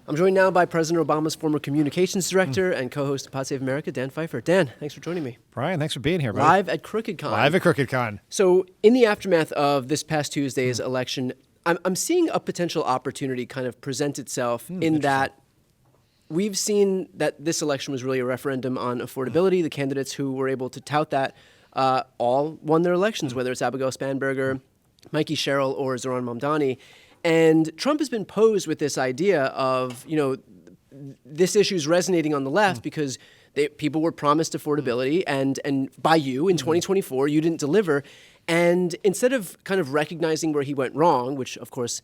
I'm joined now by President Obama's former communications director and co-host of Pod Save America, Dan Pfeiffer. Dan, thanks for joining me. Brian, thanks for being here, buddy. Live at CrookedCon. Live at CrookedCon. So in the aftermath of this past Tuesday's election, I'm seeing a potential opportunity kind of present itself in that we've seen that this election was really a referendum on affordability. The candidates who were able to tout that all won their elections, whether it's Abigail Spanberger, Mikey Sherrill, or Zohran Mamdani. And Trump has been posed with this idea of, this issue is resonating on the left because people were promised affordability, and by you in 2024, you didn't deliver. And instead of kind of recognizing where he went wrong, which of course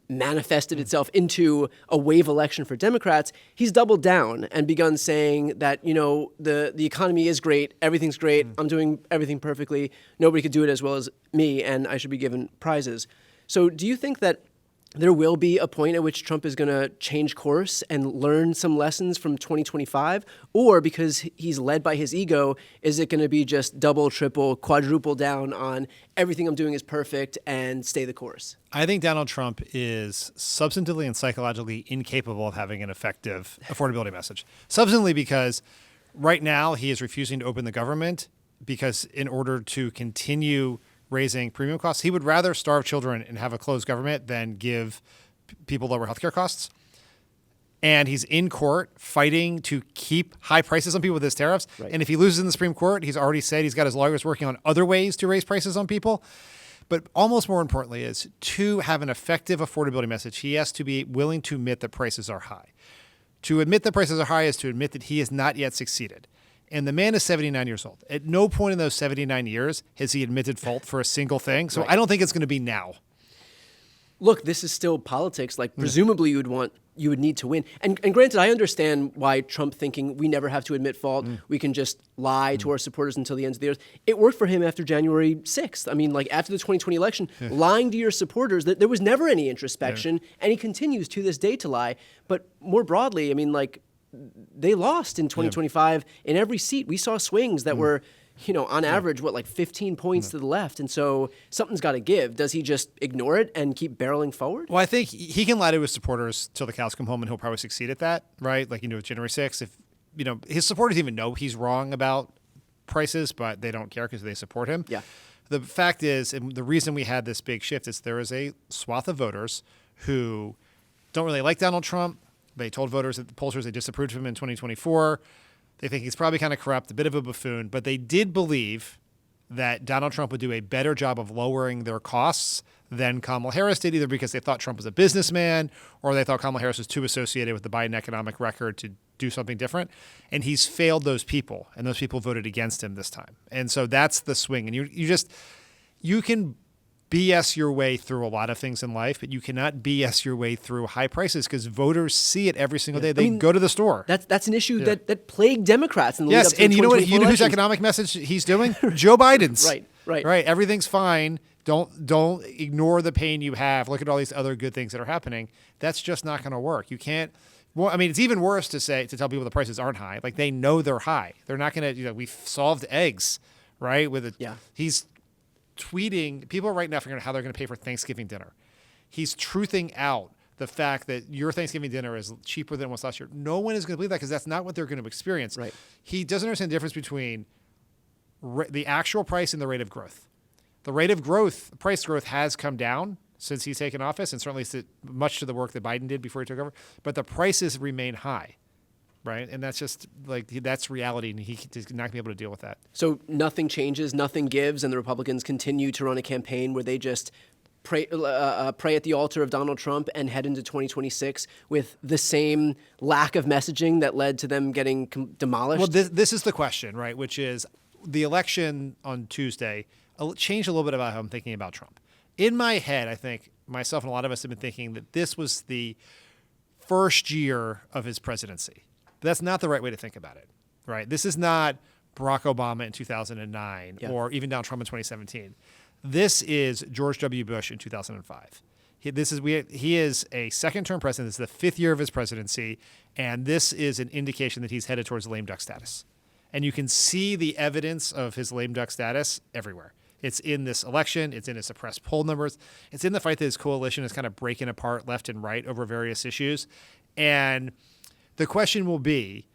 manifested itself into a wave election for Democrats, he's doubled down and begun saying that, the economy is great, everything's great, I'm doing everything perfectly, nobody could do it as well as me, and I should be given prizes. So do you think that there will be a point at which Trump is going to change course and learn some lessons from 2025? Or because he's led by his ego, is it going to be just double, triple, quadruple down on everything I'm doing is perfect and stay the course? I think Donald Trump is substantively and psychologically incapable of having an effective affordability message. Substantively because right now he is refusing to open the government because in order to continue raising premium costs, he would rather starve children and have a closed government than give people lower healthcare costs. And he's in court fighting to keep high prices on people with his tariffs. Right. And if he loses in the Supreme Court, he's already said he's got his lawyers working on other ways to raise prices on people. But almost more importantly is to have an effective affordability message, he has to be willing to admit that prices are high. To admit that prices are high is to admit that he has not yet succeeded. And the man is 79 years old. At no point in those 79 years has he admitted fault for a single thing. So I don't think it's going to be now. Look, this is still politics. Presumably you would need to win. And granted, I understand why Trump thinking we never have to admit fault. We can just lie to our supporters until the end of the year. It worked for him after January 6th. I mean, after the 2020 election, lying to your supporters, that there was never any introspection. And he continues to this day to lie. But more broadly, I mean, they lost in 2025 in every seat. We saw swings that were, on average, 15 points to the left. And so something's got to give. Does he just ignore it and keep barreling forward? Well, I think he can lie to his supporters till the cows come home, and he'll probably succeed at that, right? With January 6th. If, his supporters even know he's wrong about prices, but they don't care because they support him. Yeah. The fact is, and the reason we had this big shift is there is a swath of voters who don't really like Donald Trump. They told voters at the pollsters they disapproved of him in 2024. They think he's probably kind of corrupt, a bit of a buffoon, but they did believe that Donald Trump would do a better job of lowering their costs than Kamala Harris did, either because they thought Trump was a businessman or they thought Kamala Harris was too associated with the Biden economic record to do something different. And he's failed those people, and those people voted against him this time. And so that's the swing. And you can BS your way through a lot of things in life, but you cannot BS your way through high prices because voters see it every single day. They go to the store. That's an issue that plagued Democrats in the lead up to the 2024 and you know what? You know whose election? economic message he's doing? Joe Biden's. Right. Everything's fine. Don't ignore the pain you have. Look at all these other good things that are happening. That's just not going to work. You can't. Well, I mean, it's even worse to tell people the prices aren't high. They know they're high. They're not going to. We've solved eggs, right? He's tweeting, people are right now figuring out how they're going to pay for Thanksgiving dinner. He's truthing out the fact that your Thanksgiving dinner is cheaper than it was last year. No one is going to believe that because that's not what they're going to experience. Right. He doesn't understand the difference between the actual price and the rate of growth. The rate of growth, price growth has come down since he's taken office, and certainly much to the work that Biden did before he took over, but the prices remain high. Right. And that's just that's reality. And he's not going to be able to deal with that. So nothing changes, nothing gives. And the Republicans continue to run a campaign where they just pray at the altar of Donald Trump and head into 2026 with the same lack of messaging that led to them getting demolished. Well, this is the question, right? Which is the election on Tuesday changed a little bit about how I'm thinking about Trump. In my head, I think myself and a lot of us have been thinking that this was the first year of his presidency. That's not the right way to think about it, right? This is not Barack Obama in 2009 or even Donald Trump in 2017. This is George W. Bush in 2005. He is a second-term president. This is the fifth year of his presidency, and this is an indication that he's headed towards lame duck status. And you can see the evidence of his lame duck status everywhere. It's in this election. It's in his suppressed poll numbers. It's in the fight that his coalition is kind of breaking apart left and right over various issues. And the question will be,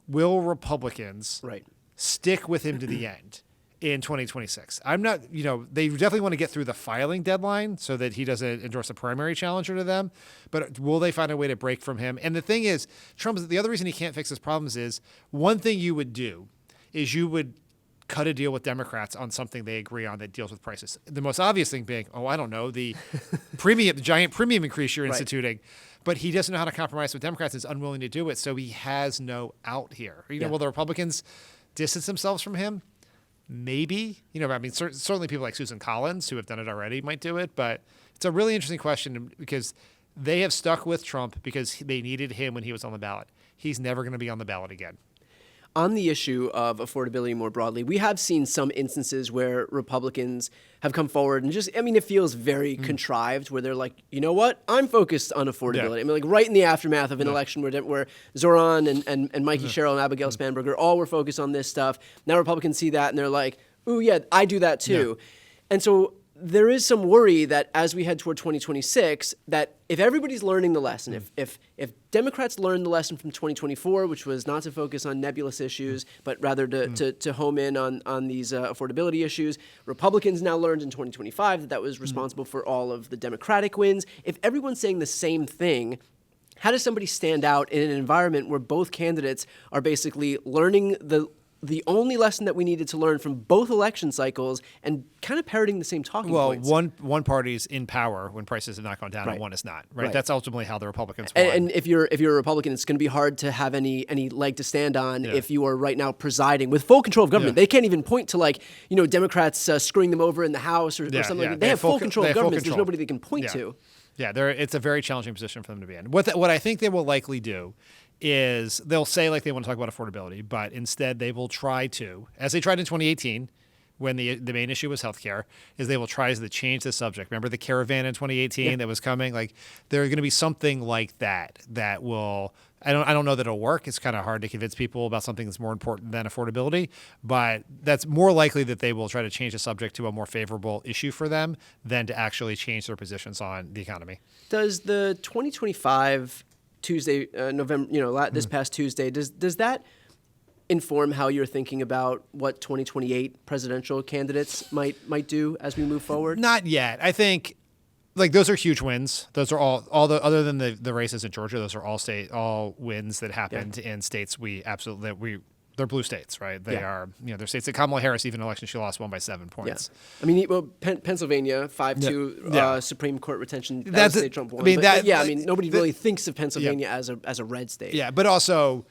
will Republicans Right. stick with him to the end in 2026? I'm not, they definitely want to get through the filing deadline so that he doesn't endorse a primary challenger to them. But will they find a way to break from him? And the thing is, the other reason he can't fix his problems is one thing you would do is you would cut a deal with Democrats on something they agree on that deals with prices. The most obvious thing being, I don't know, the the giant premium increase you're instituting. But he doesn't know how to compromise with Democrats, is unwilling to do it, so he has no out here. Will the Republicans distance themselves from him? Maybe. Certainly people like Susan Collins, who have done it already, might do it. But it's a really interesting question because they have stuck with Trump because they needed him when he was on the ballot. He's never going to be on the ballot again. On the issue of affordability more broadly, we have seen some instances where Republicans have come forward and it feels very contrived where they're like, you know what? I'm focused on affordability. Yeah. Right in the aftermath of an election where Zoran and Mikey Sherrill and Abigail Spanberger all were focused on this stuff. Now Republicans see that and they're like, ooh, yeah, I do that too. Yeah. And so there is some worry that as we head toward 2026, that if everybody's learning the lesson, if Democrats learned the lesson from 2024, which was not to focus on nebulous issues, but rather to home in on these affordability issues, Republicans now learned in 2025 that was responsible for all of the Democratic wins. If everyone's saying the same thing, how does somebody stand out in an environment where both candidates are basically learning the only lesson that we needed to learn from both election cycles and kind of parroting the same talking points? Well, one party's in power when prices have not gone down, and one is not. Right? That's ultimately how the Republicans won. And if you're a Republican, it's going to be hard to have any leg to stand on if you are right now presiding with full control of government. They can't even point to Democrats screwing them over in the House or something like that. They have full control of government. There's nobody they can point to. Yeah, it's a very challenging position for them to be in. What I think they will likely do is they'll say they want to talk about affordability, but instead they will try to, as they tried in 2018, when the main issue was healthcare, is they will try to change the subject. Remember the caravan in 2018 that was coming? There are going to be something like that will. I don't know that it'll work. It's kind of hard to convince people about something that's more important than affordability, but that's more likely that they will try to change the subject to a more favorable issue for them than to actually change their positions on the economy. Does the 2025 Tuesday, November, this past Tuesday, does that inform how you're thinking about what 2028 presidential candidates might do as we move forward? Not yet. I think those are huge wins. Those are other than the races in Georgia, those are all wins that happened in states they're blue states, right? They are, they're states that Kamala Harris, even in election, she won by 7 points. Yeah. Pennsylvania, 5-2 Supreme Court retention. That's a state Trump won. Nobody really thinks of Pennsylvania as a red state. Yeah, but also,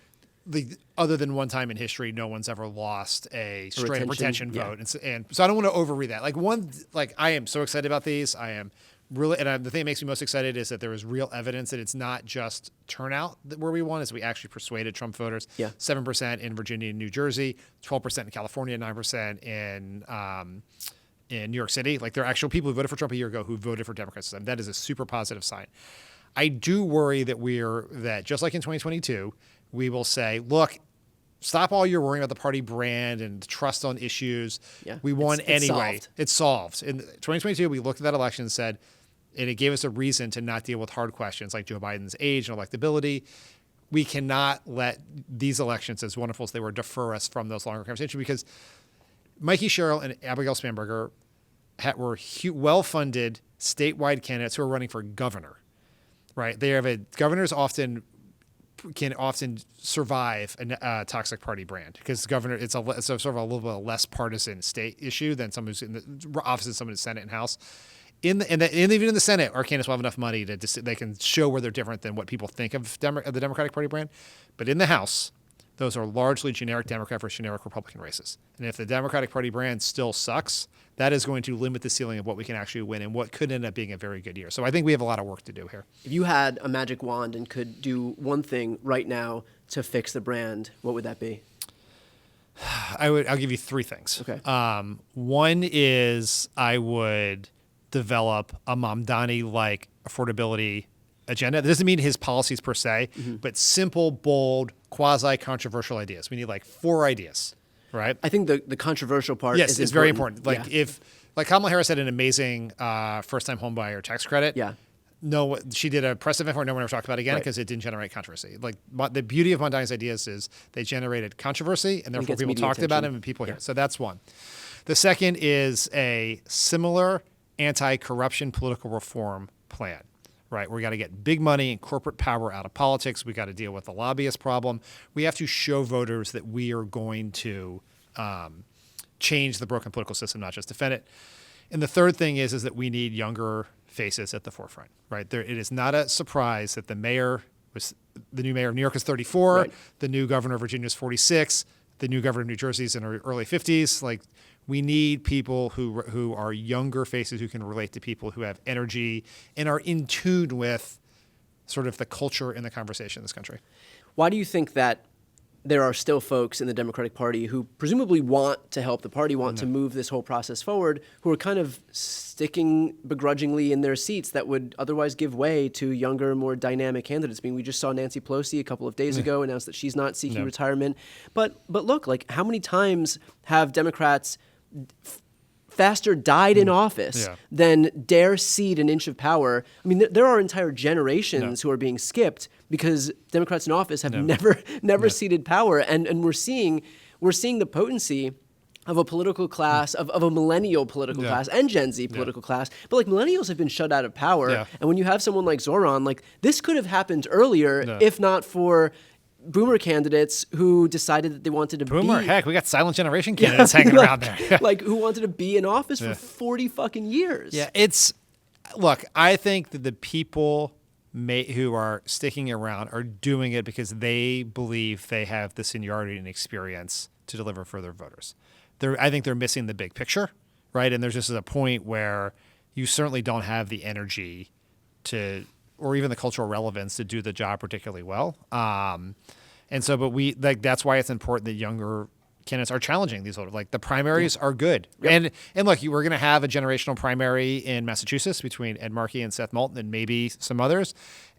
other than one time in history, no one's ever lost a straight retention vote, and so I don't want to overread that. I am so excited about these. I am. Really, and the thing that makes me most excited is that there is real evidence that it's not just turnout where we won, is we actually persuaded Trump voters. 7% in Virginia and New Jersey, 12% in California, 9% in New York City. There are actual people who voted for Trump a year ago who voted for Democrats. That is a super positive sign. I do worry that just like in 2022, we will say, look, stop all your worrying about the party brand and trust on issues. We won anyway. It's solved. In 2022, we looked at that election and said, and it gave us a reason to not deal with hard questions like Joe Biden's age and electability. We cannot let these elections, as wonderful as they were, defer us from those longer conversations, because Mikey Sherrill and Abigail Spanberger were well-funded statewide candidates who are running for governor, right? Governors can often survive a toxic party brand because governor, it's sort of a little bit less partisan state issue than someone who's in the offices, someone in the Senate and House. And even in the Senate, our candidates will have enough money they can show where they're different than what people think of the Democratic Party brand. But in the House, those are largely generic Democrat versus generic Republican races. And if the Democratic Party brand still sucks, that is going to limit the ceiling of what we can actually win and what could end up being a very good year. So I think we have a lot of work to do here. If you had a magic wand and could do one thing right now to fix the brand, what would that be? I'll give you three things. Okay. One is I would develop a Mamdani-like affordability agenda. That doesn't mean his policies per se, but simple, bold, quasi-controversial ideas. We need 4 ideas, right? I think the controversial part is very important. If Kamala Harris had an amazing first-time homebuyer tax credit, no, she did a press event where no one ever talked about it again Right. because it didn't generate controversy. Like the beauty of Mondani's ideas is they generated controversy and therefore gets people media talked about attention. them and people hear it. So that's one. The second is a similar anti-corruption political reform plan. Right, we got to get big money and corporate power out of politics. We got to deal with the lobbyist problem. We have to show voters that we are going to change the broken political system, not just defend it. And the third thing is that we need younger faces at the forefront. Right, it is not a surprise that the new mayor of New York is 34, Right. the new governor of Virginia is 46, the new governor of New Jersey is in her early 50s. Like, we need people who are younger faces who can relate to people who have energy and are in tune with sort of the culture and the conversation in this country. Why do you think that there are still folks in the Democratic Party who presumably want to help the party, want to move this whole process forward, who are kind of sticking begrudgingly in their seats that would otherwise give way to younger, more dynamic candidates? I mean, we just saw Nancy Pelosi a couple of days ago announce that she's not seeking retirement. But look, like, how many times have Democrats faster died in office than dare cede an inch of power? I mean, there are entire generations who are being skipped because Democrats in office have never ceded power, and we're seeing the potency of a political class, of a millennial political class and Gen Z political class. But like, millennials have been shut out of power, and when you have someone like Zoran, like, this could have happened earlier if not for boomer candidates who decided that they wanted to Boomer, be... heck, we got silent generation candidates hanging around there. Like, who wanted to be in office for 40 fucking years. Yeah, look, I think that the people who are sticking around are doing it because they believe they have the seniority and experience to deliver for their voters. I think they're missing the big picture, right? And there's just a point where you certainly don't have the energy or even the cultural relevance to do the job particularly well. And so, but that's why it's important that younger candidates are challenging these older. Like, the primaries are good. And look, we're going to have a generational primary in Massachusetts between Ed Markey and Seth Moulton and maybe some others.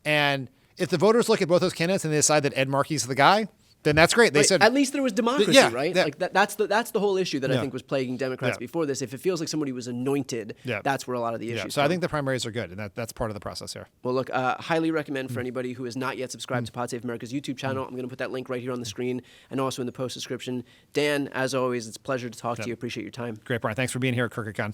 And if the voters look at both those candidates and they decide that Ed Markey's the guy, then that's great. They said at least there was democracy, right? Yeah. Like, that's the whole issue that I think was plaguing Democrats before this. If it feels like somebody was anointed, that's where a lot of the issues So come. I think the primaries are good, and that's part of the process here. Well, look, highly recommend for anybody who has not yet subscribed to Pod Save America's YouTube channel. I'm going to put that link right here on the screen and also in the post description. Dan, as always, it's a pleasure to talk to you. Appreciate your time. Great, Brian. Thanks for being here at CrookedCon.